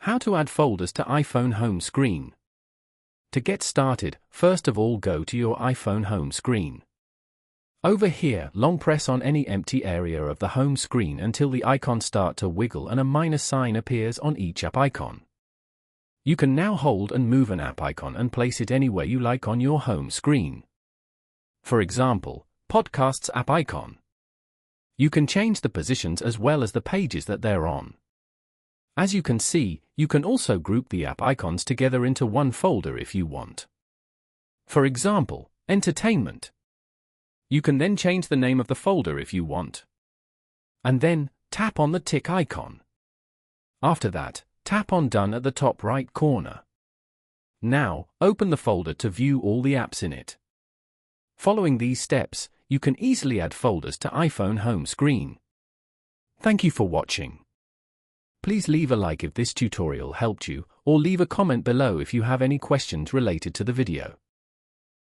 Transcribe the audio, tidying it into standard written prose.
How to add folders to iPhone home screen. To get started, first of all go to your iPhone home screen. Over here, long press on any empty area of the home screen until the icons start to wiggle and a minus sign appears on each app icon. You can now hold and move an app icon and place it anywhere you like on your home screen. For example, Podcasts app icon. You can change the positions as well as the pages that they're on. As you can see, you can also group the app icons together into one folder if you want. For example, Entertainment. You can then change the name of the folder if you want. And then, tap on the tick icon. After that, tap on Done at the top right corner. Now, open the folder to view all the apps in it. Following these steps, you can easily add folders to iPhone home screen. Thank you for watching. Please leave a like if this tutorial helped you, or leave a comment below if you have any questions related to the video.